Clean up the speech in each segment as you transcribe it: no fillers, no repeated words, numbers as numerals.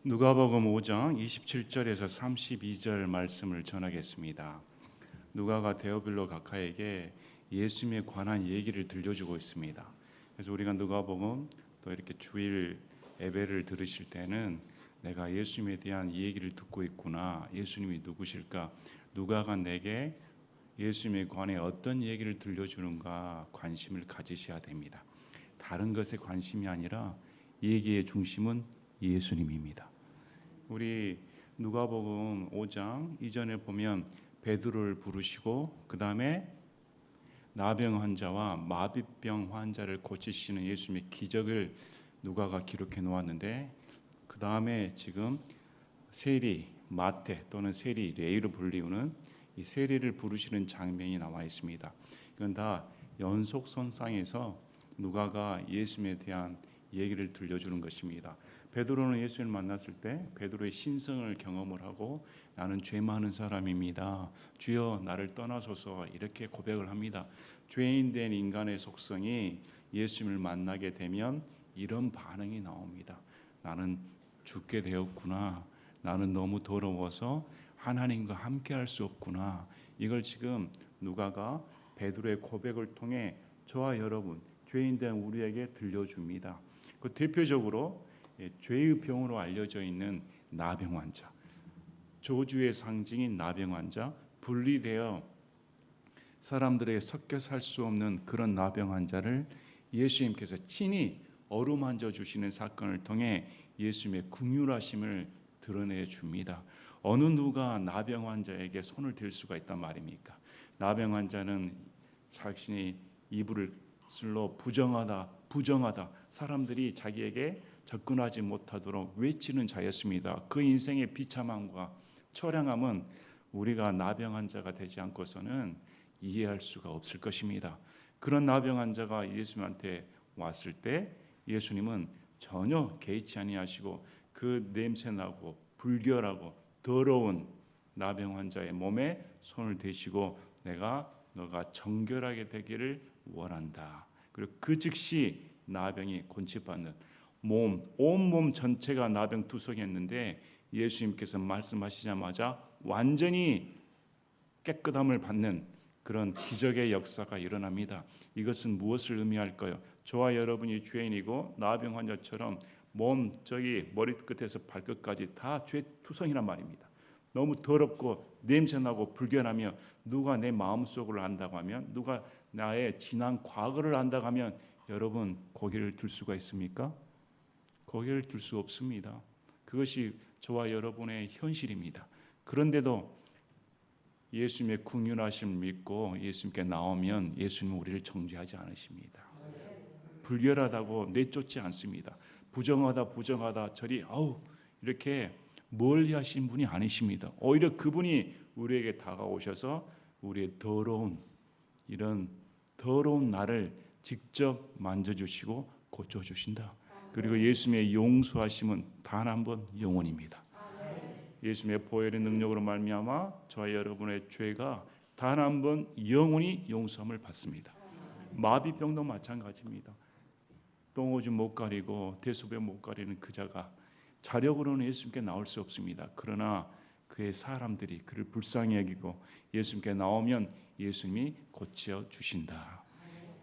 누가복음 5장 27절에서 32절 말씀을 전하겠습니다. 누가가 데오빌로 각하에게 예수님에 관한 얘기를 들려주고 있습니다. 그래서 우리가 누가복음 또 이렇게 주일 예배를 들으실 때는 내가 예수님에 대한 얘기를 듣고 있구나. 예수님이 누구실까? 누가가 내게 예수님에 관해 어떤 얘기를 들려주는가 관심을 가지셔야 됩니다. 다른 것에 관심이 아니라 얘기의 중심은 예수님입니다. 우리 누가복음 5장 이전에 보면 베드로를 부르시고 그 다음에 나병 환자와 마비병 환자를 고치시는 예수님의 기적을 누가가 기록해 놓았는데, 그 다음에 지금 세리 마태 또는 세리 레위로 불리우는 이 세리를 부르시는 장면이 나와 있습니다. 이건 다 연속선상에서 누가가 예수님에 대한 얘기를 들려주는 것입니다. 베드로는 예수님을 만났을 때 베드로의 신성을 경험을 하고 나는 죄 많은 사람입니다. 주여 나를 떠나소서 이렇게 고백을 합니다. 죄인 된 인간의 속성이 예수님을 만나게 되면 이런 반응이 나옵니다. 나는 죽게 되었구나. 나는 너무 더러워서 하나님과 함께할 수 없구나. 이걸 지금 누가가 베드로의 고백을 통해 저와 여러분 죄인 된 우리에게 들려줍니다. 그 대표적으로 죄의 병으로 알려져 있는 나병 환자, 저주의 상징인 나병 환자, 분리되어 사람들에게 섞여 살 수 없는 그런 나병 환자를 예수님께서 친히 어루만져 주시는 사건을 통해 예수님의 긍휼하심을 드러내 줍니다. 어느 누가 나병 환자에게 손을 댈 수가 있단 말입니까? 나병 환자는 자신의 이불로 부정하다 사람들이 자기에게 접근하지 못하도록 외치는 자였습니다. 그 인생의 비참함과 처량함은 우리가 나병 환자가 되지 않고서는 이해할 수가 없을 것입니다. 그런 나병 환자가 예수님한테 왔을 때 예수님은 전혀 개의치 아니하시고 그 냄새나고 불결하고 더러운 나병 환자의 몸에 손을 대시고 너가 정결하게 되기를 원한다. 그리고 그 즉시 나병이 곤치받는 온몸 전체가 나병 투성이었는데 예수님께서 말씀하시자마자 완전히 깨끗함을 받는 그런 기적의 역사가 일어납니다. 이것은 무엇을 의미할까요? 저와 여러분이 죄인이고 나병 환자처럼 머리끝에서 발끝까지 다 죄투성이란 말입니다. 너무 더럽고 냄새나고 불결하며 누가 내 마음속을 안다고 하면, 누가 나의 지난 과거를 안다고 하면 여러분 고개를 들 수가 있습니까? 고개를 들 수 없습니다. 그것이 저와 여러분의 현실입니다. 그런데도 예수님의 긍휼하심을 믿고 예수님께 나오면 예수님은 우리를 정죄하지 않으십니다. 불결하다고 내쫓지 않습니다. 부정하다 저리 이렇게 멀리하신 분이 아니십니다. 오히려 그분이 우리에게 다가오셔서 우리의 이런 더러운 나를 직접 만져주시고 고쳐주신다. 그리고 예수님의 용서하심은 단 한 번 영원입니다. 예수님의 보혈의 능력으로 말미암아 저와 여러분의 죄가 단 한 번 영원히 용서함을 받습니다. 마비병도 마찬가지입니다. 똥오줌 못 가리고 대소변 못 가리는 그 자가 자력으로는 예수님께 나올 수 없습니다. 그러나 그의 사람들이 그를 불쌍히 여기고 예수님께 나오면 예수님이 고쳐 주신다.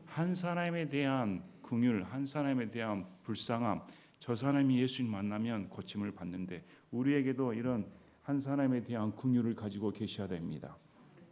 한 사람에 대한 긍휼, 한 사람에 대한 불쌍함, 저 사람이 예수님 만나면 고침을 받는데 우리에게도 이런 한 사람에 대한 긍휼을 가지고 계셔야 됩니다.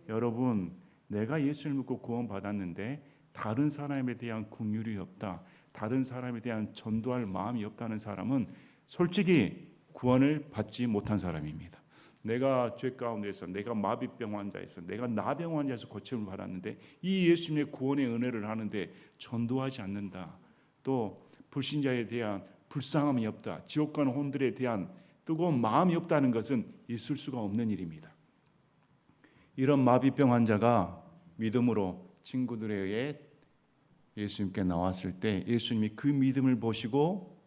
여러분, 내가 예수를 믿고 구원받았는데 다른 사람에 대한 긍휼이 없다, 다른 사람에 대한 전도할 마음이 없다는 사람은 솔직히 구원을 받지 못한 사람입니다. 내가 죄 가운데서, 내가 마비병 환자에서, 내가 나병 환자에서 고침을 받았는데 이 예수님의 구원의 은혜를 하는데 전도하지 않는다, 또 불신자에 대한 불쌍함이 없다, 지옥 가는 혼들에 대한 뜨거운 마음이 없다는 것은 있을 수가 없는 일입니다. 이런 마비병 환자가 믿음으로 친구들에 의해 예수님께 나왔을 때 예수님이 그 믿음을 보시고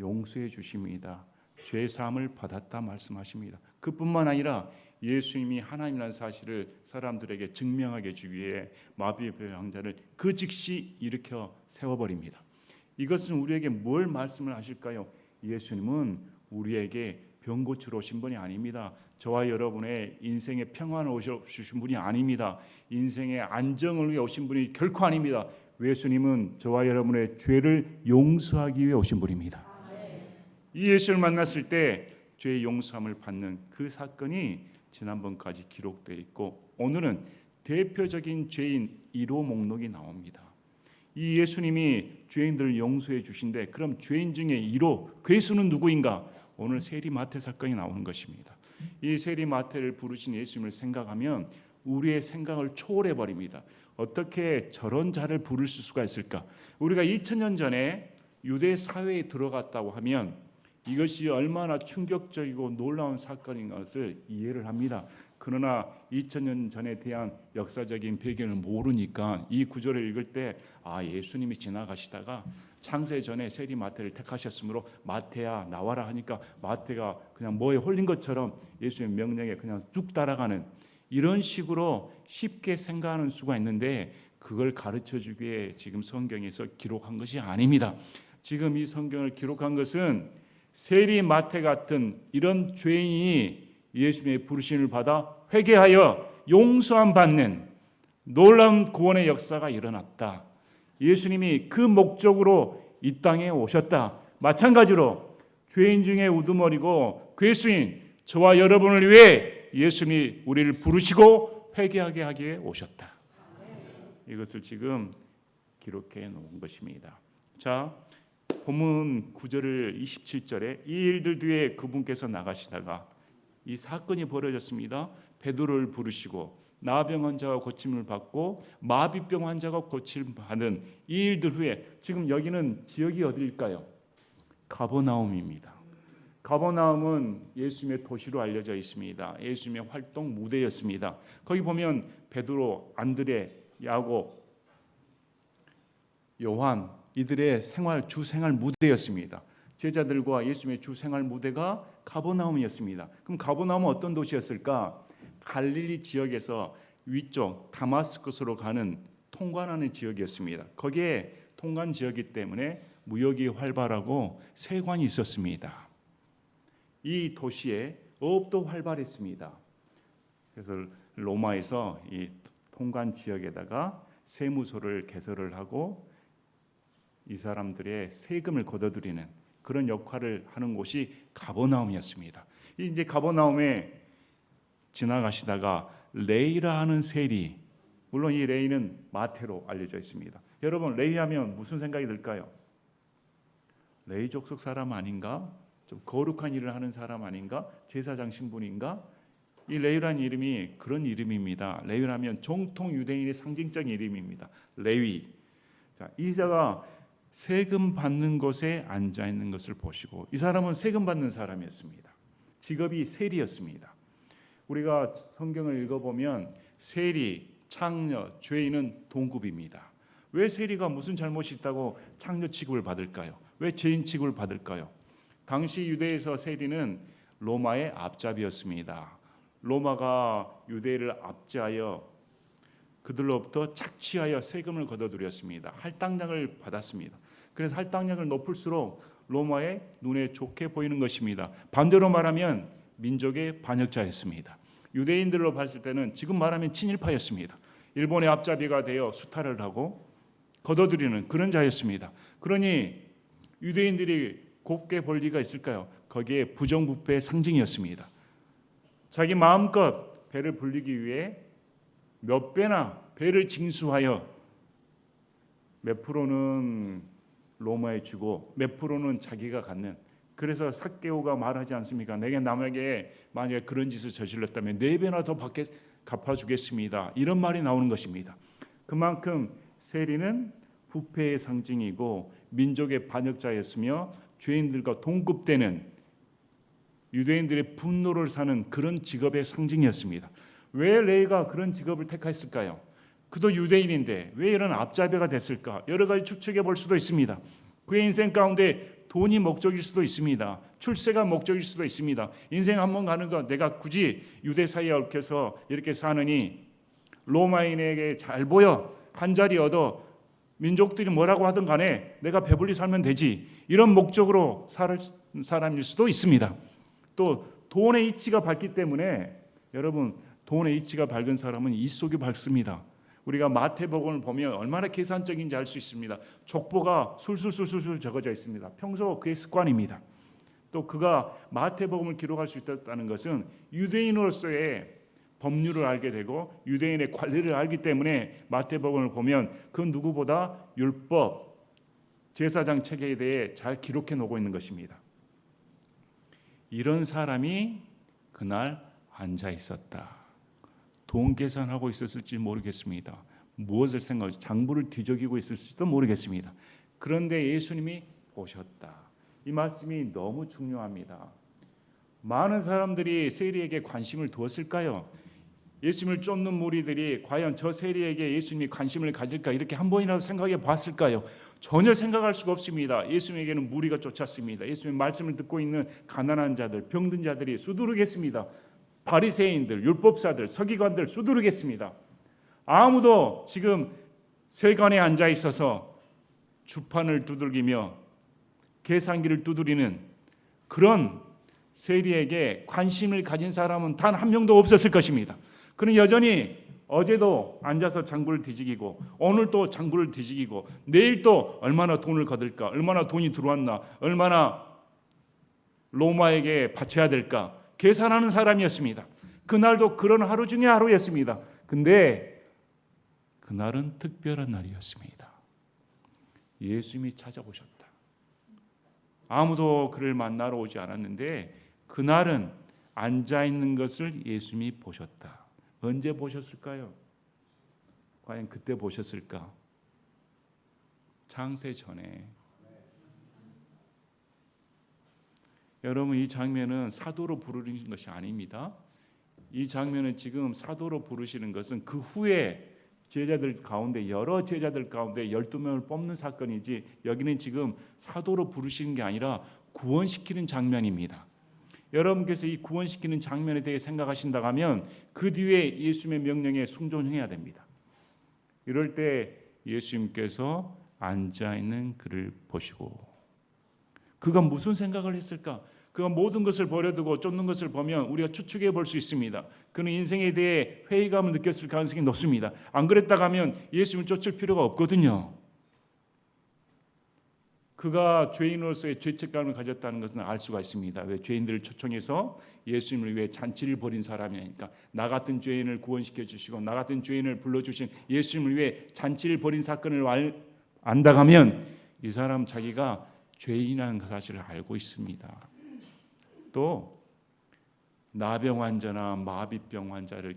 용서해 주십니다. 죄 사함을 받았다 말씀하십니다. 그뿐만 아니라 예수님이 하나님이라는 사실을 사람들에게 증명하게 주기 위해 마비병 환자를 그 즉시 일으켜 세워버립니다. 이것은 우리에게 뭘 말씀을 하실까요? 예수님은 우리에게 병 고치러 오신 분이 아닙니다. 저와 여러분의 인생의 평안을 주신 분이 아닙니다. 인생의 안정을 위해 오신 분이 결코 아닙니다. 예수님은 저와 여러분의 죄를 용서하기 위해 오신 분입니다. 이 예수를 만났을 때 죄의 용서함을 받는 그 사건이 지난번까지 기록되어 있고, 오늘은 대표적인 죄인 1호 목록이 나옵니다. 이 예수님이 죄인들을 용서해 주신데, 그럼 죄인 중에 1호 괴수는 누구인가? 오늘 세리마태 사건이 나오는 것입니다. 이 세리마태를 부르신 예수님을 생각하면 우리의 생각을 초월해 버립니다. 어떻게 저런 자를 부를 수가 있을까? 우리가 2000년 전에 유대 사회에 들어갔다고 하면 이것이 얼마나 충격적이고 놀라운 사건인 것을 이해를 합니다. 그러나 2000년 전에 대한 역사적인 배경을 모르니까 이 구절을 읽을 때 예수님이 지나가시다가 창세 전에 세리마태를 택하셨으므로 마태야 나와라 하니까 마태가 그냥 뭐에 홀린 것처럼 예수님의 명령에 그냥 쭉 따라가는, 이런 식으로 쉽게 생각하는 수가 있는데, 그걸 가르쳐주기 위해 지금 성경에서 기록한 것이 아닙니다. 지금 이 성경을 기록한 것은 세리마태 같은 이런 죄인이 예수님의 부르심을 받아 회개하여 용서함 받는 놀라운 구원의 역사가 일어났다. 예수님이 그 목적으로 이 땅에 오셨다. 마찬가지로 죄인 중에 우두머리고 괴수인 저와 여러분을 위해 예수님이 우리를 부르시고 회개하게 하기 위해 오셨다. 이것을 지금 기록해 놓은 것입니다. 자, 본문 9절 27절에 이 일들 뒤에 그분께서 나가시다가 이 사건이 벌어졌습니다. 베드로를 부르시고 나병 환자가 고침을 받고 마비병 환자가 고침을 받은 이 일들 후에, 지금 여기는 지역이 어디일까요? 가버나움입니다. 가버나움은 예수님의 도시로 알려져 있습니다. 예수님의 활동 무대였습니다. 거기 보면 베드로, 안드레, 야곱, 요한, 이들의 주 생활 무대였습니다. 제자들과 예수님의 주 생활 무대가 가버나움이었습니다. 그럼 가버나움은 어떤 도시였을까? 갈릴리 지역에서 위쪽 다마스쿠스로 가는 통관하는 지역이었습니다. 거기에 통관 지역이기 때문에 무역이 활발하고 세관이 있었습니다. 이 도시에 어업도 활발했습니다. 그래서 로마에서 이 통관 지역에다가 세무소를 개설을 하고 이 사람들의 세금을 걷어들이는 그런 역할을 하는 곳이 가버나움이었습니다. 이제 가버나움에 지나가시다가 레이라 하는 세리, 물론 이 레이는 마태로 알려져 있습니다. 여러분, 레이 하면 무슨 생각이 들까요? 레이 족속 사람 아닌가? 좀 거룩한 일을 하는 사람 아닌가? 제사장 신분인가? 이 레위라는 이름이 그런 이름입니다. 레위라면 정통 유대인의 상징적인 이름입니다. 레위. 자, 이 자가 세금 받는 곳에 앉아 있는 것을 보시고, 이 사람은 세금 받는 사람이었습니다. 직업이 세리였습니다. 우리가 성경을 읽어보면 세리, 창녀, 죄인은 동급입니다. 왜 세리가 무슨 잘못이 있다고 창녀 취급을 받을까요? 왜 죄인 취급을 받을까요? 당시 유대에서 세리는 로마의 앞잡이였습니다. 로마가 유대인을 압제하여 그들로부터 착취하여 세금을 걷어들였습니다. 할당량을 받았습니다. 그래서 할당량을 높을수록 로마의 눈에 좋게 보이는 것입니다. 반대로 말하면 민족의 반역자였습니다. 유대인들로 봤을 때는 지금 말하면 친일파였습니다. 일본의 앞잡이가 되어 수탈을 하고 걷어들이는 그런 자였습니다. 그러니 유대인들이 곱게 볼 리가 있을까요? 거기에 부정부패의 상징이었습니다. 자기 마음껏 배를 불리기 위해 몇 배나 배를 징수하여 몇 프로는 로마에 주고 몇 프로는 자기가 갖는, 그래서 삭개오가 말하지 않습니까? 내가 남에게 만약에 그런 짓을 저질렀다면 4배나 더 갚아주겠습니다. 이런 말이 나오는 것입니다. 그만큼 세리는 부패의 상징이고 민족의 반역자였으며 죄인들과 동급되는 유대인들의 분노를 사는 그런 직업의 상징이었습니다. 왜 레위가 그런 직업을 택했을까요? 그도 유대인인데 왜 이런 앞잡이가 됐을까? 여러 가지 추측해 볼 수도 있습니다. 그의 인생 가운데 돈이 목적일 수도 있습니다. 출세가 목적일 수도 있습니다. 인생 한번 가는 거 내가 굳이 유대 사이에 얽혀서 이렇게 사느니 로마인에게 잘 보여 한 자리 얻어 민족들이 뭐라고 하든 간에 내가 배불리 살면 되지, 이런 목적으로 사람일 수도 있습니다. 또 돈의 이치가 밝기 때문에 여러분 돈의 이치가 밝은 사람은 입속이 밝습니다. 우리가 마태복음을 보면 얼마나 계산적인지 알 수 있습니다. 족보가 술술술술 적어져 있습니다. 평소 그의 습관입니다. 또 그가 마태복음을 기록할 수 있었다는 것은 유대인으로서의 법률을 알게 되고 유대인의 관리를 알기 때문에 마태복음을 보면 그 누구보다 율법, 제사장 체계에 대해 잘 기록해 놓고 있는 것입니다. 이런 사람이 그날 앉아 있었다. 돈 계산하고 있었을지 모르겠습니다. 무엇을 생각하지? 장부를 뒤적이고 있을지도 모르겠습니다. 그런데 예수님이 보셨다. 이 말씀이 너무 중요합니다. 많은 사람들이 세리에게 관심을 두었을까요? 예수님을 쫓는 무리들이 과연 저 세리에게 예수님이 관심을 가질까 이렇게 한 번이라도 생각해 봤을까요? 전혀 생각할 수가 없습니다. 예수님에게는 무리가 쫓았습니다. 예수님의 말씀을 듣고 있는 가난한 자들, 병든 자들이 수두룩했습니다. 바리새인들, 율법사들, 서기관들 수두룩했습니다. 아무도 지금 세관에 앉아 있어서 주판을 두들기며 계산기를 두드리는 그런 세리에게 관심을 가진 사람은 단 한 명도 없었을 것입니다. 그는 여전히 어제도 앉아서 장부를 뒤지기고 오늘 또 장부를 뒤지기고 내일 또 얼마나 돈을 거둘까, 얼마나 돈이 들어왔나, 얼마나 로마에게 바쳐야 될까 계산하는 사람이었습니다. 그날도 그런 하루 중에 하루였습니다. 근데 그날은 특별한 날이었습니다. 예수님이 찾아오셨다. 아무도 그를 만나러 오지 않았는데 그날은 앉아있는 것을 예수님이 보셨다. 언제 보셨을까요? 과연 그때 보셨을까? 창세 전에. 여러분 이 장면은 사도로 부르는 것이 아닙니다. 이 장면은 지금 사도로 부르시는 것은 그 후에 제자들 가운데 여러 제자들 가운데 12명을 뽑는 사건이지 여기는 지금 사도로 부르시는 게 아니라 구원시키는 장면입니다. 여러분께서 이 구원시키는 장면에 대해 생각하신다고 하면 그 뒤에 예수님의 명령에 순종해야 됩니다. 이럴 때 예수님께서 앉아있는 그를 보시고 그가 무슨 생각을 했을까? 그가 모든 것을 버려두고 쫓는 것을 보면 우리가 추측해 볼 수 있습니다. 그는 인생에 대해 회의감을 느꼈을 가능성이 높습니다. 안 그랬다고 하면 예수님을 쫓을 필요가 없거든요. 그가 죄인으로서의 죄책감을 가졌다는 것은 알 수가 있습니다. 왜? 죄인들을 초청해서 예수님을 위해 잔치를 벌인 사람이니까. 나 같은 죄인을 구원시켜 주시고 나 같은 죄인을 불러주신 예수님을 위해 잔치를 벌인 사건을 안다고 하면 이 사람 자기가 죄인이라는 사실을 알고 있습니다. 또 나병 환자나 마비병 환자를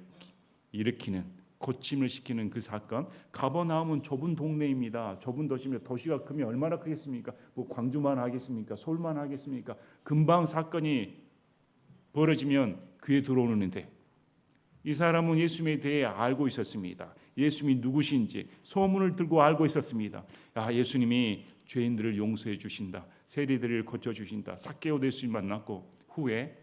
일으키는 고침을 시키는 그 사건, 가버나움은 좁은 동네입니다. 좁은 도시입니다. 도시가 크면 얼마나 크겠습니까? 뭐 광주만 하겠습니까? 서울만 하겠습니까? 금방 사건이 벌어지면 귀에 들어오는데 이 사람은 예수님에 대해 알고 있었습니다. 예수님이 누구신지 소문을 들고 알고 있었습니다. 예수님이 죄인들을 용서해 주신다. 세리들을 고쳐 주신다. 삭개오 예수님 만났고 후에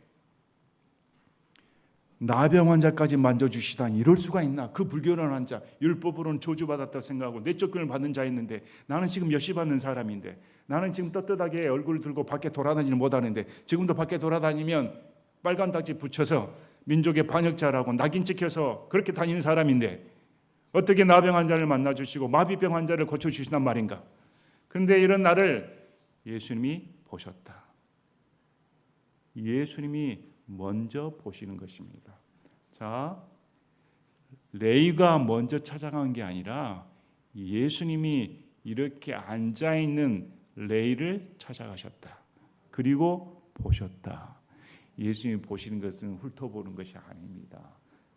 나병 환자까지 만져주시다니 이럴 수가 있나? 그 불결한 환자 율법으로는 저주받았다고 생각하고 내쫓김을 받는 자였는데 나는 지금 멸시받는 사람인데 나는 지금 떳떳하게 얼굴을 들고 밖에 돌아다니지 못하는데 지금도 밖에 돌아다니면 빨간 딱지 붙여서 민족의 반역자라고 낙인 찍혀서 그렇게 다니는 사람인데 어떻게 나병 환자를 만나주시고 마비병 환자를 고쳐주신단 말인가? 그런데 이런 나를 예수님이 보셨다. 예수님이 먼저 보시는 것입니다. 자, 레위가 먼저 찾아간 게 아니라 예수님이 이렇게 앉아있는 레위를 찾아가셨다. 그리고 보셨다. 예수님이 보시는 것은 훑어보는 것이 아닙니다.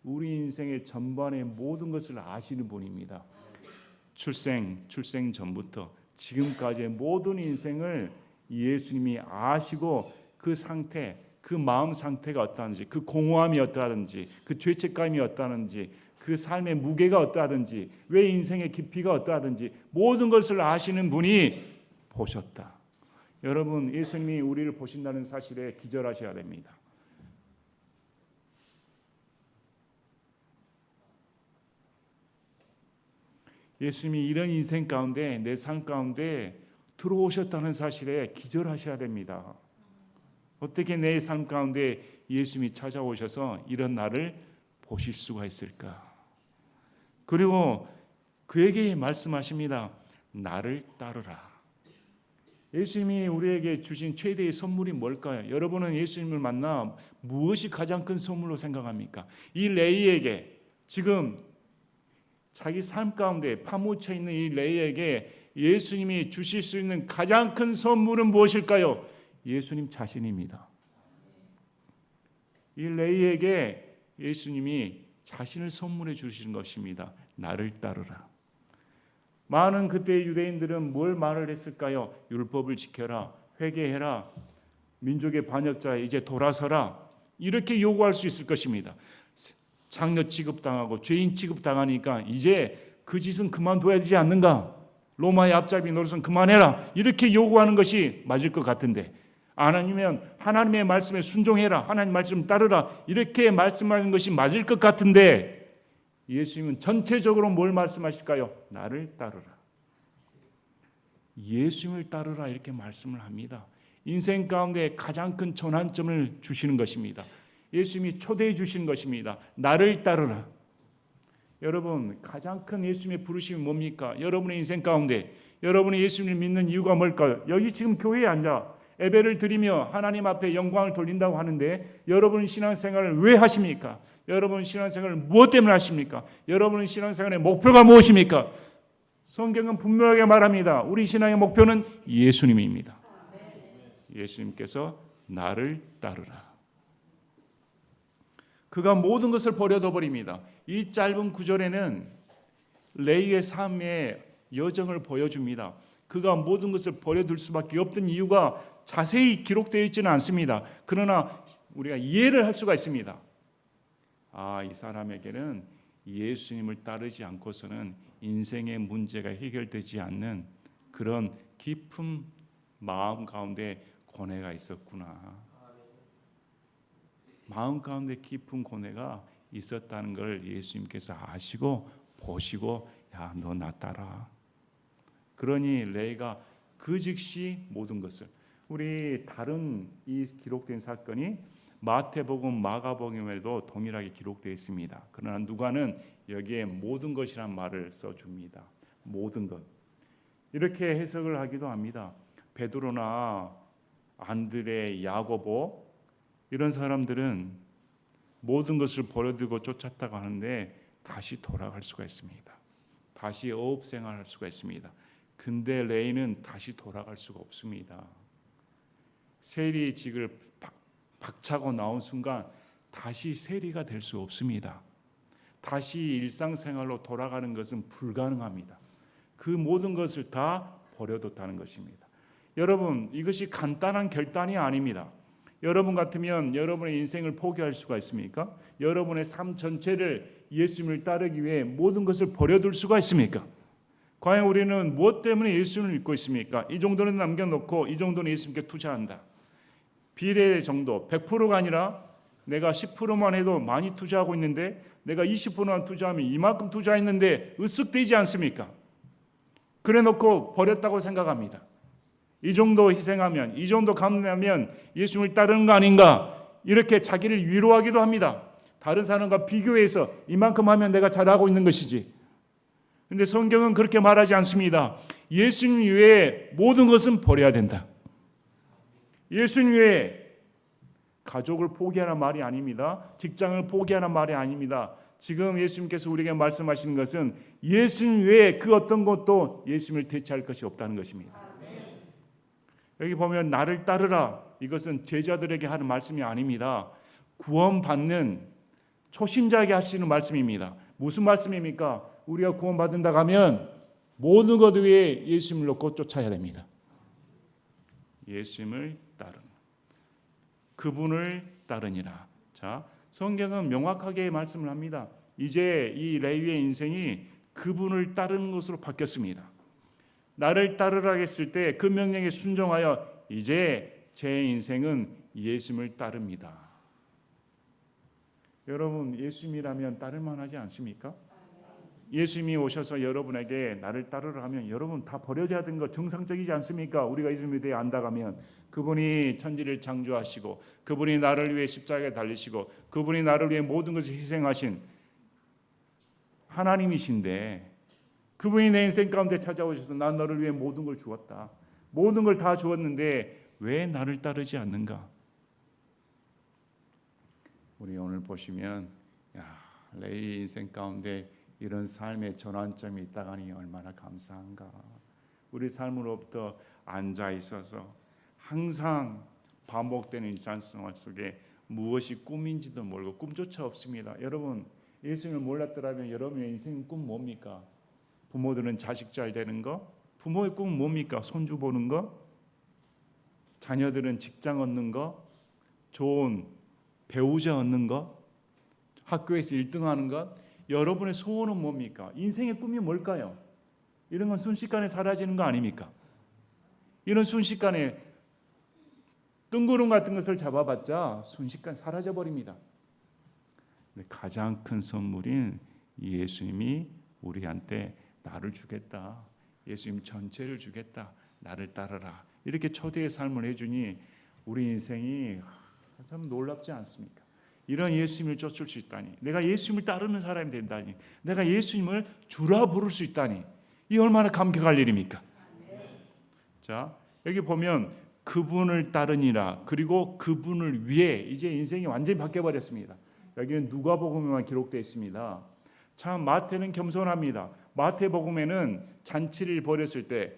우리 인생의 전반의 모든 것을 아시는 분입니다. 출생 전부터 지금까지의 모든 인생을 예수님이 아시고 그 상태, 그 마음 상태가 어떠한지, 그 공허함이 어떠하든지, 그 죄책감이 어떠하든지, 그 삶의 무게가 어떠하든지, 왜 인생의 깊이가 어떠하든지 모든 것을 아시는 분이 보셨다. 여러분, 예수님이 우리를 보신다는 사실에 기절하셔야 됩니다. 예수님이 이런 인생 가운데, 내 삶 가운데 들어오셨다는 사실에 기절하셔야 됩니다. 어떻게 내 삶 가운데 예수님이 찾아오셔서 이런 나를 보실 수가 있을까? 그리고 그에게 말씀하십니다. 나를 따르라. 예수님이 우리에게 주신 최대의 선물이 뭘까요? 여러분은 예수님을 만나 무엇이 가장 큰 선물로 생각합니까? 이 레이에게 지금 자기 삶 가운데 파묻혀 있는 이 레이에게 예수님이 주실 수 있는 가장 큰 선물은 무엇일까요? 예수님 자신입니다. 이 레이에게 예수님이 자신을 선물해 주시는 것입니다. 나를 따르라. 많은 그때의 유대인들은 뭘 말을 했을까요? 율법을 지켜라, 회개해라, 민족의 반역자에 이제 돌아서라, 이렇게 요구할 수 있을 것입니다. 장녀 취급당하고 죄인 취급당하니까 이제 그 짓은 그만둬야 되지 않는가? 로마의 앞잡이 노릇은 그만해라, 이렇게 요구하는 것이 맞을 것 같은데, 아니면 하나님의 말씀에 순종해라, 하나님 말씀 따르라, 이렇게 말씀하는 것이 맞을 것 같은데, 예수님은 전체적으로 뭘 말씀하실까요? 나를 따르라. 예수님을 따르라, 이렇게 말씀을 합니다. 인생 가운데 가장 큰 전환점을 주시는 것입니다. 예수님이 초대해 주시는 것입니다. 나를 따르라. 여러분, 가장 큰 예수님의 부르심이 뭡니까? 여러분의 인생 가운데 여러분이 예수님을 믿는 이유가 뭘까요? 여기 지금 교회에 앉아 예배를 드리며 하나님 앞에 영광을 돌린다고 하는데, 여러분 신앙생활을 왜 하십니까? 여러분 신앙생활을 무엇 때문에 하십니까? 여러분 신앙생활의 목표가 무엇입니까? 성경은 분명하게 말합니다. 우리 신앙의 목표는 예수님입니다. 예수님께서 나를 따르라. 그가 모든 것을 버려둬 버립니다. 이 짧은 구절에는 레위의 삶의 여정을 보여줍니다. 그가 모든 것을 버려둘 수밖에 없던 이유가 자세히 기록되어 있지는 않습니다. 그러나 우리가 이해를 할 수가 있습니다. 이 사람에게는 예수님을 따르지 않고서는 인생의 문제가 해결되지 않는 그런 깊은 마음 가운데 고뇌가 있었구나. 마음 가운데 깊은 고뇌가 있었다는 걸 예수님께서 아시고 보시고, 야, 너 나 따라. 그러니 레이가 그 즉시 모든 것을, 우리 다른 이 기록된 사건이 마태복음, 마가복음에도 동일하게 기록되어 있습니다. 그러나 누가는 여기에 모든 것이란 말을 써줍니다. 모든 것. 이렇게 해석을 하기도 합니다. 베드로나 안드레, 야고보 이런 사람들은 모든 것을 버려두고 쫓았다고 하는데 다시 돌아갈 수가 있습니다. 다시 어업 생활할 수가 있습니다. 근데 레이는 다시 돌아갈 수가 없습니다. 세리직을 박차고 나온 순간 다시 세리가 될 수 없습니다. 다시 일상생활로 돌아가는 것은 불가능합니다. 그 모든 것을 다 버려뒀다는 것입니다. 여러분, 이것이 간단한 결단이 아닙니다. 여러분 같으면 여러분의 인생을 포기할 수가 있습니까? 여러분의 삶 전체를 예수님을 따르기 위해 모든 것을 버려둘 수가 있습니까? 과연 우리는 무엇 때문에 예수님을 믿고 있습니까? 이 정도는 남겨놓고 이 정도는 예수님께 투자한다. 비례 정도 100%가 아니라 내가 10%만 해도 많이 투자하고 있는데, 내가 20%만 투자하면 이만큼 투자했는데 으쓱되지 않습니까? 그래 놓고 버렸다고 생각합니다. 이 정도 희생하면, 이 정도 감내하면 예수님을 따르는 거 아닌가, 이렇게 자기를 위로하기도 합니다. 다른 사람과 비교해서 이만큼 하면 내가 잘하고 있는 것이지. 그런데 성경은 그렇게 말하지 않습니다. 예수님 외에 모든 것은 버려야 된다. 예수님 외에 가족을 포기하는 말이 아닙니다. 직장을 포기하는 말이 아닙니다. 지금 예수님께서 우리에게 말씀하시는 것은 예수님 외에 그 어떤 것도 예수님을 대체할 것이 없다는 것입니다. 여기 보면 나를 따르라, 이것은 제자들에게 하는 말씀이 아닙니다. 구원받는 초신자에게 하시는 말씀입니다. 무슨 말씀입니까? 우리가 구원받는다고 하면 모든 것 위에 예수님을 놓고 쫓아야 됩니다. 예수님을 따르는, 그분을 따르니라. 자, 성경은 명확하게 말씀을 합니다. 이제 이 레위의 인생이 그분을 따르는 것으로 바뀌었습니다. 나를 따르라 했을 때 그 명령에 순종하여 이제 제 인생은 예수님을 따릅니다. 여러분, 예수님이라면 따를 만하지 않습니까? 예수님이 오셔서 여러분에게 나를 따르라 하면 여러분 다 버려져야 되는 거 정상적이지 않습니까? 우리가 예수님에 대해 안다가면 그분이 천지를 창조하시고 그분이 나를 위해 십자가에 달리시고 그분이 나를 위해 모든 것을 희생하신 하나님이신데 그분이 내 인생 가운데 찾아오셔서 난 너를 위해 모든 걸 주었다. 모든 걸 다 주었는데 왜 나를 따르지 않는가? 우리 오늘 보시면 레이 인생 가운데 이런 삶의 전환점이 있다가니 얼마나 감사한가. 우리 삶으로부터 앉아 있어서 항상 반복되는 일상생활 속에 무엇이 꿈인지도 모르고 꿈조차 없습니다. 여러분 예수님을 몰랐더라면 여러분의 인생 꿈 뭡니까? 부모들은 자식 잘 되는 거? 부모의 꿈은 뭡니까? 손주 보는 거? 자녀들은 직장 얻는 거? 좋은 배우자 얻는 거? 학교에서 1등하는 것? 여러분의 소원은 뭡니까? 인생의 꿈이 뭘까요? 이런 건 순식간에 사라지는 거 아닙니까? 이런 순식간에 뜬구름 같은 것을 잡아봤자 순식간에 사라져버립니다. 근데 가장 큰 선물인 예수님이 우리한테 나를 주겠다. 예수님 전체를 주겠다. 나를 따르라. 이렇게 초대의 삶을 해주니 우리 인생이 참 놀랍지 않습니까? 이런 예수님을 쫓을 수 있다니, 내가 예수님을 따르는 사람이 된다니, 내가 예수님을 주라 부를 수 있다니, 이 얼마나 감격할 일입니까? 자, 여기 보면 그분을 따르니라, 그리고 그분을 위해, 이제 인생이 완전히 바뀌어버렸습니다. 여기는 누가복음에만 기록되어 있습니다. 참 마태는 겸손합니다. 마태복음에는 잔치를 벌였을 때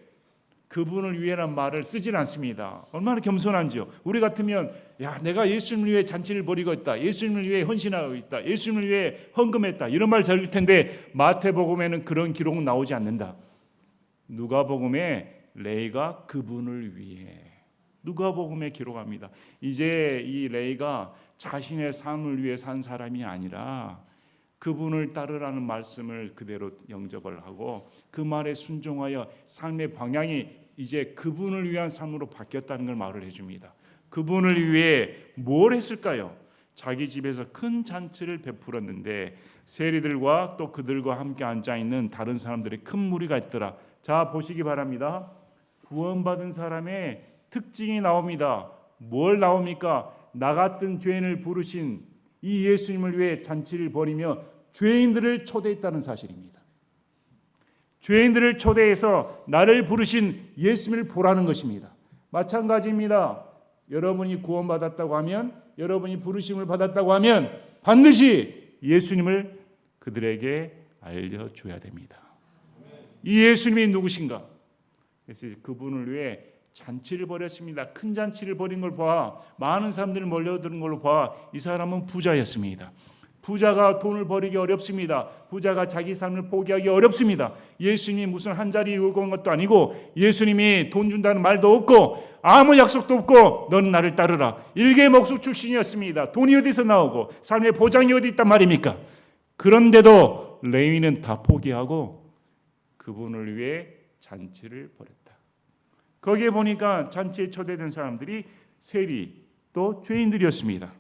그분을 위해란 말을 쓰질 않습니다. 얼마나 겸손한지요. 우리 같으면 내가 예수님을 위해 잔치를 벌이고 있다. 예수님을 위해 헌신하고 있다. 예수님을 위해 헌금했다. 이런 말 적을 텐데 마태복음에는 그런 기록은 나오지 않는다. 누가복음에 레이가 그분을 위해, 누가복음에 기록합니다. 이제 이 레이가 자신의 삶을 위해 산 사람이 아니라 그분을 따르라는 말씀을 그대로 영접을 하고 그 말에 순종하여 삶의 방향이 이제 그분을 위한 삶으로 바뀌었다는 걸 말을 해줍니다. 그분을 위해 뭘 했을까요? 자기 집에서 큰 잔치를 베풀었는데 세리들과 또 그들과 함께 앉아있는 다른 사람들의 큰 무리가 있더라. 자, 보시기 바랍니다. 구원받은 사람의 특징이 나옵니다. 뭘 나옵니까? 나 같은 죄인을 부르신 이 예수님을 위해 잔치를 벌이며 죄인들을 초대했다는 사실입니다. 죄인들을 초대해서 나를 부르신 예수님을 보라는 것입니다. 마찬가지입니다. 여러분이 구원받았다고 하면, 여러분이 부르심을 받았다고 하면 반드시 예수님을 그들에게 알려줘야 됩니다. 이 예수님이 누구신가? 그래서 그분을 위해 잔치를 벌였습니다. 큰 잔치를 벌인 걸 봐, 많은 사람들이 몰려드는 걸로 봐, 이 사람은 부자였습니다. 부자가 돈을 벌이기 어렵습니다. 부자가 자기 삶을 포기하기 어렵습니다. 예수님이 무슨 한 자리 요구한 것도 아니고 예수님이 돈 준다는 말도 없고 아무 약속도 없고 너는 나를 따르라. 일개목수 출신이었습니다. 돈이 어디서 나오고 삶의 보장이 어디 있단 말입니까? 그런데도 레위는 다 포기하고 그분을 위해 잔치를 벌였다. 거기에 보니까 잔치에 초대된 사람들이 세리 또 죄인들이었습니다.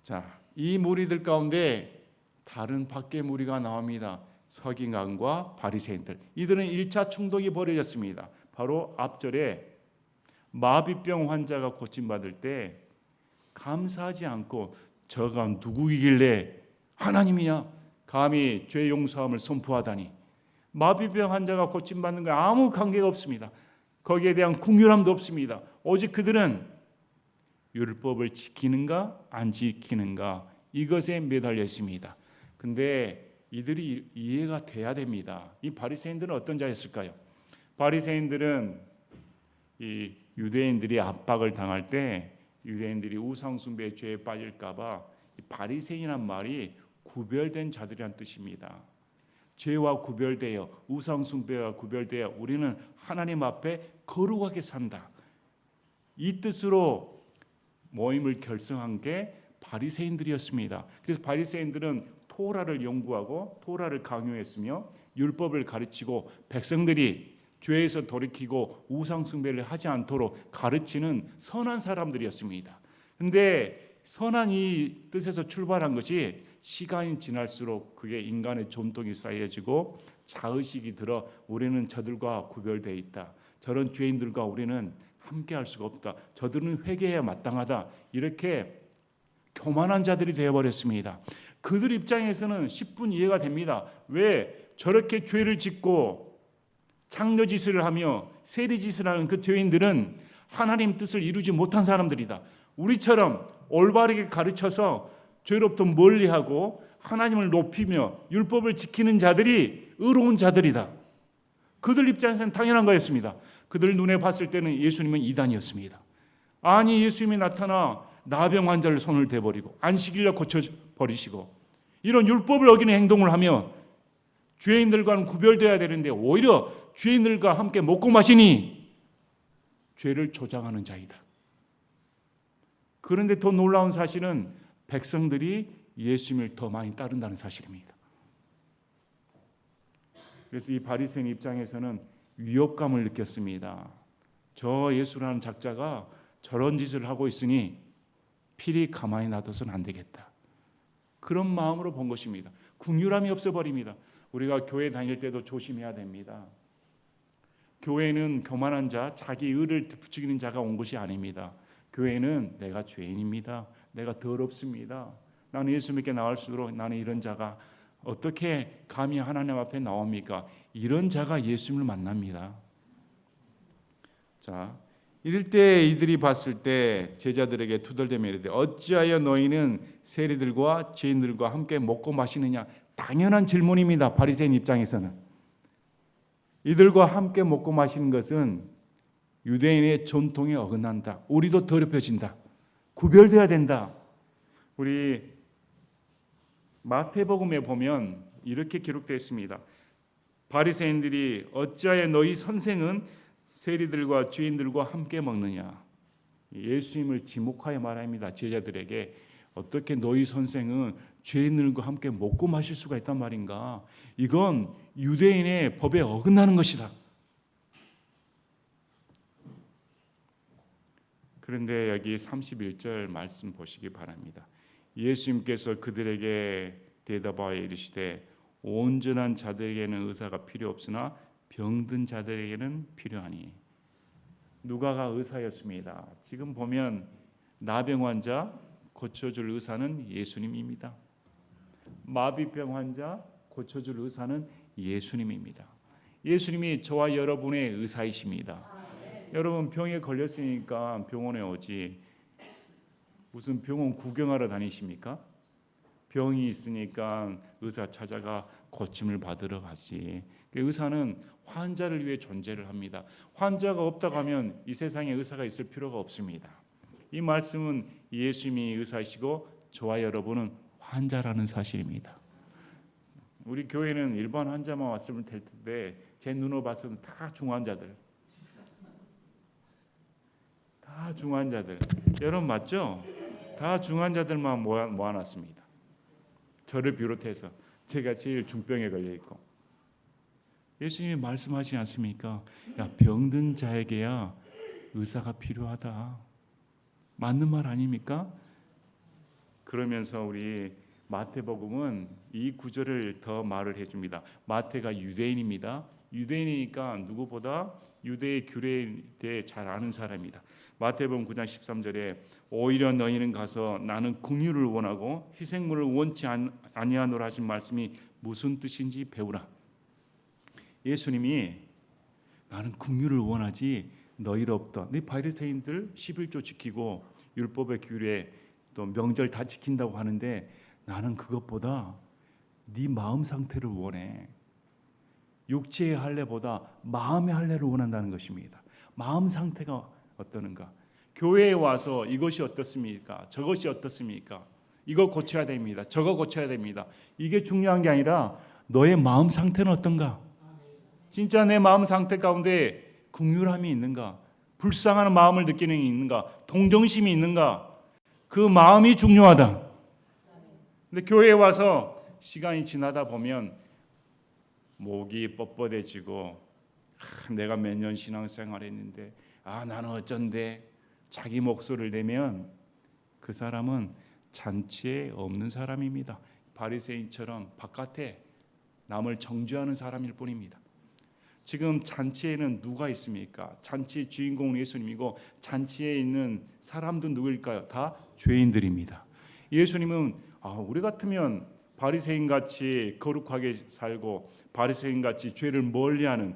자, 이 무리들 가운데 다른 밖의 무리가 나옵니다. 서기관과 바리새인들. 이들은 1차 충돌이 벌어졌습니다. 바로 앞절에 마비병 환자가 고침받을 때 감사하지 않고 저가 누구이길래 하나님이냐 감히 죄 용서함을 선포하다니. 마비병 환자가 고침받는 거 아무 관계가 없습니다. 거기에 대한 궁휼함도 없습니다. 오직 그들은 율법을 지키는가 안 지키는가 이것에 매달려 있습니다. 근데 이들이 이해가 돼야 됩니다. 이 바리새인들은 어떤 자였을까요? 바리새인들은 이 유대인들이 압박을 당할 때 유대인들이 우상 숭배의 죄에 빠질까 봐 바리새인이란 말이 구별된 자들이란 뜻입니다. 죄와 구별되어 우상 숭배와 구별되어 우리는 하나님 앞에 거룩하게 산다. 이 뜻으로 모임을 결성한 게 바리새인들이었습니다. 그래서 바리새인들은 토라를 연구하고 토라를 강요했으며 율법을 가르치고 백성들이 죄에서 돌이키고 우상 숭배를 하지 않도록 가르치는 선한 사람들이었습니다. 그런데 선한 이 뜻에서 출발한 것이 시간이 지날수록 그게 인간의 존통이 쌓여지고 자의식이 들어 우리는 저들과 구별되어 있다. 저런 죄인들과 우리는 함께할 수가 없다. 저들은 회개해야 마땅하다. 이렇게 교만한 자들이 되어버렸습니다. 그들 입장에서는 10분 이해가 됩니다. 왜 저렇게 죄를 짓고 창녀짓을 하며 세리짓을 하는 그 죄인들은 하나님 뜻을 이루지 못한 사람들이다. 우리처럼 올바르게 가르쳐서 죄로부터 멀리하고 하나님을 높이며 율법을 지키는 자들이 의로운 자들이다. 그들 입장에서는 당연한 거였습니다. 그들 눈에 봤을 때는 예수님은 이단이었습니다. 아니 예수님이 나타나 나병 환자를 손을 대버리고 안식일날 고쳐버리시고 이런 율법을 어기는 행동을 하며 죄인들과는 구별되어야 되는데 오히려 죄인들과 함께 먹고 마시니 죄를 조장하는 자이다. 그런데 더 놀라운 사실은 백성들이 예수님을 더 많이 따른다는 사실입니다. 그래서 이 바리새인 입장에서는 위협감을 느꼈습니다. 저 예수라는 작자가 저런 짓을 하고 있으니 필히 가만히 놔둬서는 안 되겠다. 그런 마음으로 본 것입니다. 긍휼함이 없어버립니다. 우리가 교회 다닐 때도 조심해야 됩니다. 교회는 교만한 자, 자기 의를 부추기는 자가 온 것이 아닙니다. 교회는 내가 죄인입니다. 내가 더럽습니다. 나는 예수 믿게 나올수록 나는 이런 자가 어떻게 감히 하나님 앞에 나옵니까? 이런 자가 예수님을 만납니다. 자, 이럴 때 이들이 봤을 때 제자들에게 투덜대며 이르되 어찌하여 너희는 세리들과 죄인들과 함께 먹고 마시느냐? 당연한 질문입니다. 바리새인 입장에서는. 이들과 함께 먹고 마시는 것은 유대인의 전통에 어긋난다. 우리도 더럽혀진다. 구별돼야 된다. 우리 마태복음에 보면 이렇게 기록되어 있습니다. 바리새인들이 어찌하여 너희 선생은 세리들과 죄인들과 함께 먹느냐. 예수님을 지목하여 말합니다. 제자들에게 어떻게 너희 선생은 죄인들과 함께 먹고 마실 수가 있단 말인가. 이건 유대인의 법에 어긋나는 것이다. 그런데 여기 31절 말씀 보시기 바랍니다. 예수님께서 그들에게 대답하여 이르시되 온전한 자들에게는 의사가 필요 없으나 병든 자들에게는 필요하니. 누가가 의사였습니다. 지금 보면 나병 환자 고쳐줄 의사는 예수님입니다. 마비병 환자 고쳐줄 의사는 예수님입니다. 예수님이 저와 여러분의 의사이십니다. 여러분 병에 걸렸으니까 병원에 오지 무슨 병원 구경하러 다니십니까? 병이 있으니까 의사 찾아가 고침을 받으러 가지. 의사는 환자를 위해 존재를 합니다. 환자가 없다고 하면 이 세상에 의사가 있을 필요가 없습니다. 이 말씀은 예수님이 의사이시고 저와 여러분은 환자라는 사실입니다. 우리 교회는 일반 환자만 왔으면 될 텐데 제 눈으로 봐서는 다 중환자들. 다 중환자들. 여러분 맞죠? 다 중환자들만 모아놨습니다. 저를 비롯해서 제가 제일 중병에 걸려 있고. 예수님이 말씀하시지 않습니까? 야, 병든 자에게야 의사가 필요하다. 맞는 말 아닙니까? 그러면서 우리 마태복음은 이 구절을 더 말을 해줍니다. 마태가 유대인입니다. 유대인이니까 누구보다 유대의 규례에 대해 잘 아는 사람입니다. 마태복음 9장 13절에 오히려 너희는 가서 나는 긍휼을 원하고 희생물을 원치 아니하노라 하신 말씀이 무슨 뜻인지 배우라. 예수님이 나는 긍휼을 원하지 너희로부터. 네 바리새인들 11조 지키고 율법의 규례 또 명절 다 지킨다고 하는데 나는 그것보다 네 마음 상태를 원해. 육체의 할례보다 마음의 할례를 원한다는 것입니다. 마음 상태가 어떠는가? 교회에 와서 이것이 어떻습니까? 저것이 어떻습니까? 이거 고쳐야 됩니다. 저거 고쳐야 됩니다. 이게 중요한 게 아니라 너의 마음 상태는 어떤가? 진짜 내 마음 상태 가운데 긍휼함이 있는가? 불쌍한 마음을 느끼는 게 있는가? 동정심이 있는가? 그 마음이 중요하다. 근데 교회에 와서 시간이 지나다 보면 목이 뻣뻣해지고 내가 몇 년 신앙생활 했는데 나는 어쩐데 자기 목소리를 내면 그 사람은 잔치에 없는 사람입니다. 바리새인처럼 바깥에 남을 정죄하는 사람일 뿐입니다. 지금 잔치에는 누가 있습니까? 잔치의 주인공은 예수님이고 잔치에 있는 사람도 누구일까요? 다 죄인들입니다. 예수님은 우리 같으면 바리새인같이 거룩하게 살고 바리새인같이 죄를 멀리하는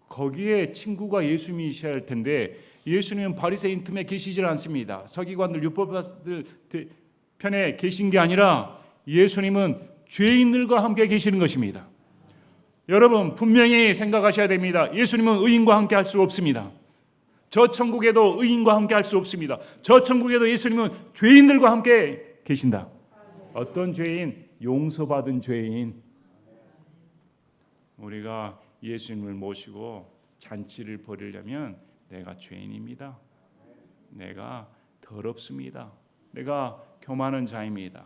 거기에 친구가 예수님이셔야 할 텐데 예수님은 바리새인 틈에 계시질 않습니다. 서기관들 율법사들 편에 계신 게 아니라 예수님은 죄인들과 함께 계시는 것입니다. 여러분 분명히 생각하셔야 됩니다. 예수님은 의인과 함께 할 수 없습니다. 저 천국에도 의인과 함께 할 수 없습니다. 저 천국에도 예수님은 죄인들과 함께 계신다. 어떤 죄인? 용서받은 죄인. 우리가 예수님을 모시고 잔치를 벌이려면 내가 죄인입니다. 내가 더럽습니다. 내가 교만한 자입니다.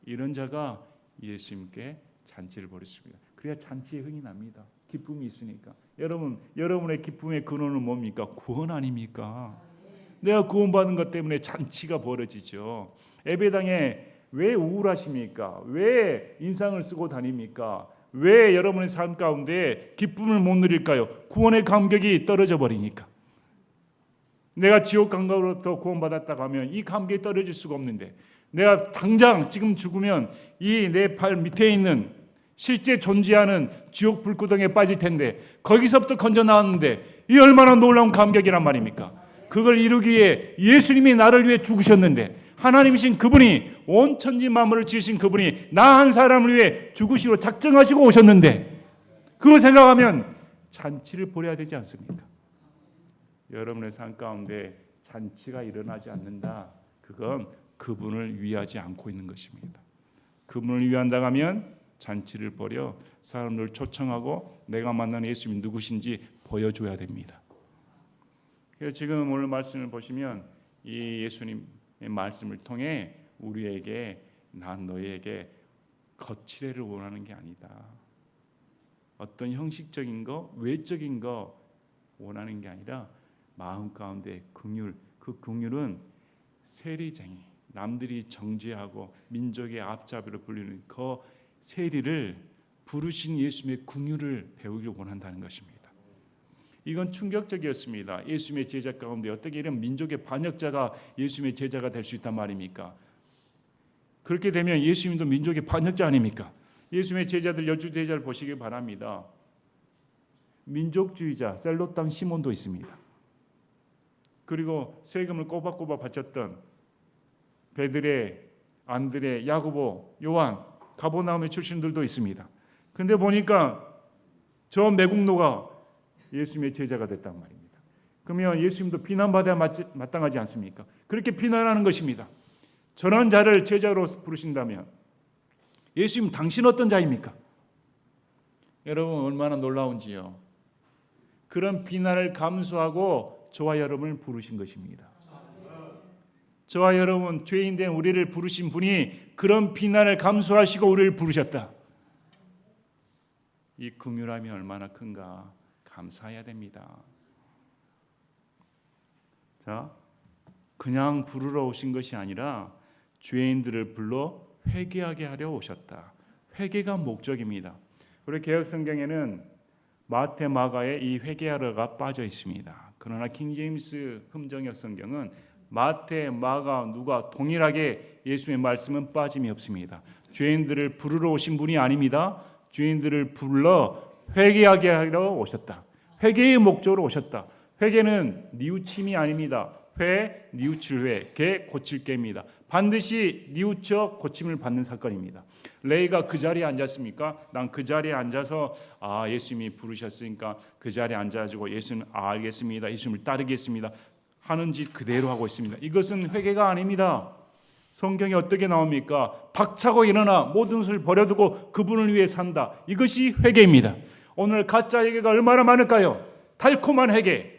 이런 자가 예수님께 잔치를 벌였습니다. 그래야 잔치에 흥이 납니다. 기쁨이 있으니까. 여러분의 기쁨의 근원은 뭡니까? 구원 아닙니까? 내가 구원받은 것 때문에 잔치가 벌어지죠. 예배당에 왜 우울하십니까? 왜 인상을 쓰고 다닙니까? 왜 여러분의 삶 가운데 기쁨을 못 누릴까요? 구원의 감격이 떨어져 버리니까. 내가 지옥 감각으로부터 구원받았다고 하면 이 감격이 떨어질 수가 없는데 내가 당장 지금 죽으면 이 내 발 밑에 있는 실제 존재하는 지옥 불구덩이에 빠질 텐데 거기서부터 건져 나왔는데 이 얼마나 놀라운 감격이란 말입니까? 그걸 이루기 위해 예수님이 나를 위해 죽으셨는데 하나님이신 그분이 온 천지 만물을 지으신 그분이 나 한 사람을 위해 죽으시고 작정하시고 오셨는데 그걸 생각하면 잔치를 벌여야 되지 않습니까? 여러분의 삶 가운데 잔치가 일어나지 않는다. 그건 그분을 위하지 않고 있는 것입니다. 그분을 위한다고 하면 잔치를 벌여 사람들을 초청하고 내가 만난 예수님이 누구신지 보여줘야 됩니다. 그래서 지금 오늘 말씀을 보시면 이 예수님의 말씀을 통해 우리에게 난 너희에게 거칠애를 원하는 게 아니다. 어떤 형식적인 거, 외적인 거 원하는 게 아니라 마음 가운데 긍휼, 그 긍휼은 세리쟁이, 남들이 정죄하고 민족의 앞잡이로 불리는 그 세리를 부르신 예수님의 긍휼을 배우길 원한다는 것입니다. 이건 충격적이었습니다. 예수님의 제자 가운데 어떻게 이런 민족의 반역자가 예수님의 제자가 될 수 있단 말입니까? 그렇게 되면 예수님도 민족의 반역자 아닙니까? 예수님의 제자들 12제자를 보시기 바랍니다. 민족주의자 셀롯당 시몬도 있습니다. 그리고 세금을 꼬박꼬박 바쳤던 베드레, 안드레, 야고보, 요한, 가버나움의 출신들도 있습니다. 근데 보니까 저 매국노가 예수님의 제자가 됐단 말입니다. 그러면 예수님도 비난받아야 마땅하지 않습니까? 그렇게 비난하는 것입니다. 저런 자를 제자로 부르신다면 예수님 당신 어떤 자입니까? 여러분 얼마나 놀라운지요. 그런 비난을 감수하고 저와 여러분을 부르신 것입니다. 저와 여러분 죄인된 우리를 부르신 분이 그런 비난을 감수하시고 우리를 부르셨다. 이 긍휼함이 얼마나 큰가 감사해야 됩니다. 자, 그냥 부르러 오신 것이 아니라 죄인들을 불러 회개하게 하려 오셨다. 회개가 목적입니다. 우리 개역성경에는 마태, 마가에 이 회개하러가 빠져 있습니다. 그러나 킹제임스 흠정역 성경은 마태, 마가, 누가 동일하게 예수의 말씀은 빠짐이 없습니다. 죄인들을 부르러 오신 분이 아닙니다. 죄인들을 불러 회개하게 하러 오셨다. 회개의 목적으로 오셨다. 회개는 뉘우침이 아닙니다. 회, 뉘우칠 회, 개, 고칠 개입니다. 반드시 뉘우쳐 고침을 받는 사건입니다. 레이가 그 자리에 앉았습니까? 난 그 자리에 앉아서 예수님이 부르셨으니까 그 자리에 앉아가지고 예수님 알겠습니다. 예수님을 따르겠습니다. 하는 짓 그대로 하고 있습니다. 이것은 회개가 아닙니다. 성경에 어떻게 나옵니까? 박차고 일어나 모든 것을 버려두고 그분을 위해 산다. 이것이 회개입니다. 오늘 가짜 회개가 얼마나 많을까요? 달콤한 회개,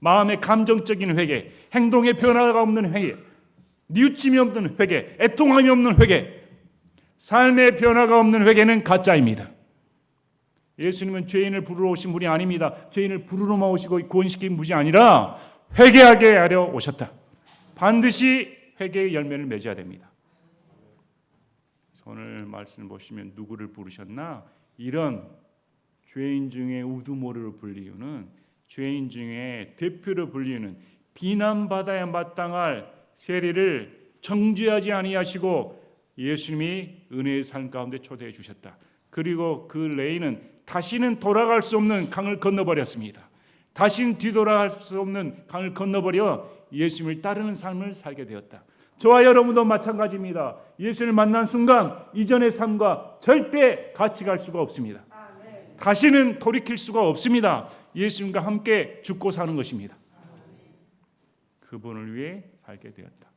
마음의 감정적인 회개, 행동의 변화가 없는 회개, 뉘우침이 없는 회개, 애통함이 없는 회개, 삶의 변화가 없는 회개는 가짜입니다. 예수님은 죄인을 부르러 오신 분이 아닙니다. 죄인을 부르러만 오시고 구원시킨 분이 아니라 회개하게 하려 오셨다. 반드시 회개의 열매를 맺어야 됩니다. 오늘 말씀을 보시면 누구를 부르셨나? 이런 죄인 중에 우두머리로 불리우는, 죄인 중에 대표로 불리우는, 비난받아야 마땅할 세리를 정죄하지 아니하시고 예수님이 은혜의 삶 가운데 초대해 주셨다. 그리고 그 레위는 다시는 돌아갈 수 없는 강을 건너버렸습니다. 다시는 뒤돌아갈 수 없는 강을 건너버려 예수님을 따르는 삶을 살게 되었다. 저와 여러분도 마찬가지입니다. 예수를 만난 순간 이전의 삶과 절대 같이 갈 수가 없습니다. 다시는 돌이킬 수가 없습니다. 예수님과 함께 죽고 사는 것입니다. 그분을 위해 살게 되었다.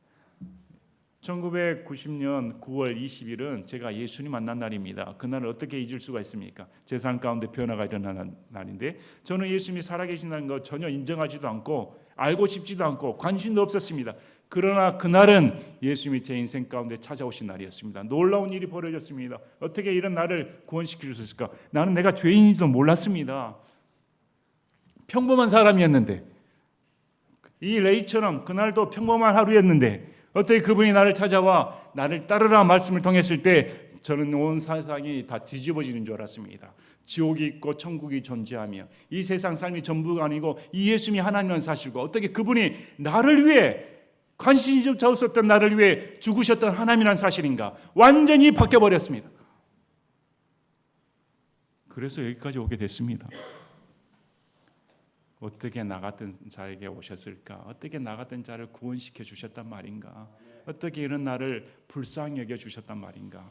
1990년 9월 20일은 제가 예수님 만난 날입니다. 그날을 어떻게 잊을 수가 있습니까? 제 삶 가운데 변화가 일어나는 날인데, 저는 예수님이 살아계신다는 거 전혀 인정하지도 않고 알고 싶지도 않고 관심도 없었습니다. 그러나 그날은 예수님이 제 인생 가운데 찾아오신 날이었습니다. 놀라운 일이 벌어졌습니다. 어떻게 이런 나를 구원시킬 수 있을까? 나는 내가 죄인인지도 몰랐습니다. 평범한 사람이었는데, 이 레이처럼 그날도 평범한 하루였는데 어떻게 그분이 나를 찾아와 나를 따르라 말씀을 통했을 때 저는 온 세상이 다 뒤집어지는 줄 알았습니다. 지옥이 있고 천국이 존재하며 이 세상 삶이 전부가 아니고 이 예수님이 하나님은 사실고, 어떻게 그분이 나를 위해, 관심조차 없었던 나를 위해 죽으셨던 하나님이란 사실인가, 완전히 바뀌어버렸습니다. 그래서 여기까지 오게 됐습니다. 어떻게 나 같은 자에게 오셨을까? 어떻게 나 같은 자를 구원시켜 주셨단 말인가? 어떻게 이런 나를 불쌍히 여겨 주셨단 말인가?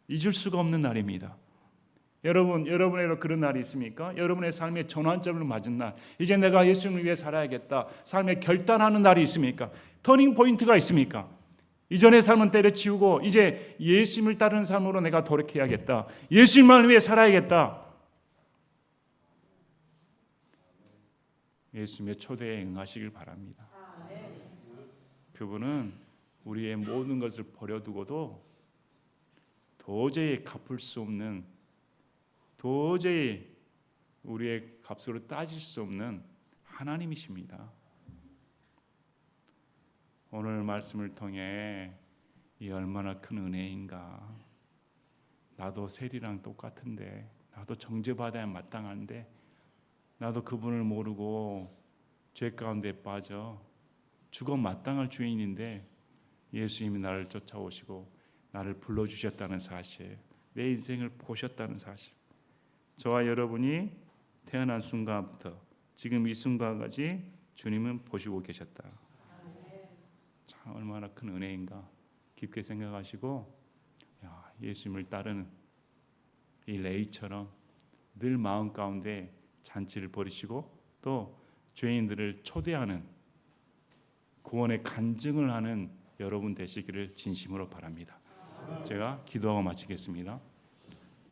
잊을 수가 없는 날입니다. 여러분에게도 그런 날이 있습니까? 여러분의 삶의 전환점을 맞은 날, 이제 내가 예수님을 위해 살아야겠다, 삶에 결단하는 날이 있습니까? 터닝 포인트가 있습니까? 이전의 삶은 때려치우고 이제 예수님을 따르는 삶으로 내가 돌이켜야겠다, 예수님만을 위해 살아야겠다. 예수님의 초대에 응하시길 바랍니다. 그분은 우리의 모든 것을 버려두고도 도저히 갚을 수 없는, 도저히 우리의 값으로 따질 수 없는 하나님이십니다. 오늘 말씀을 통해 이 얼마나 큰 은혜인가. 나도 세리랑 똑같은데, 나도 정죄받아야 마땅한데, 나도 그분을 모르고 죄 가운데 빠져 죽어 마땅할 죄인인데 예수님이 나를 쫓아오시고 나를 불러주셨다는 사실, 내 인생을 보셨다는 사실, 저와 여러분이 태어난 순간부터 지금 이 순간까지 주님은 보시고 계셨다. 참 얼마나 큰 은혜인가 깊게 생각하시고, 예수님을 따르는 이 레위처럼 늘 마음 가운데 잔치를 벌이시고 또 죄인들을 초대하는, 구원의 간증을 하는 여러분 되시기를 진심으로 바랍니다. 제가 기도하고 마치겠습니다.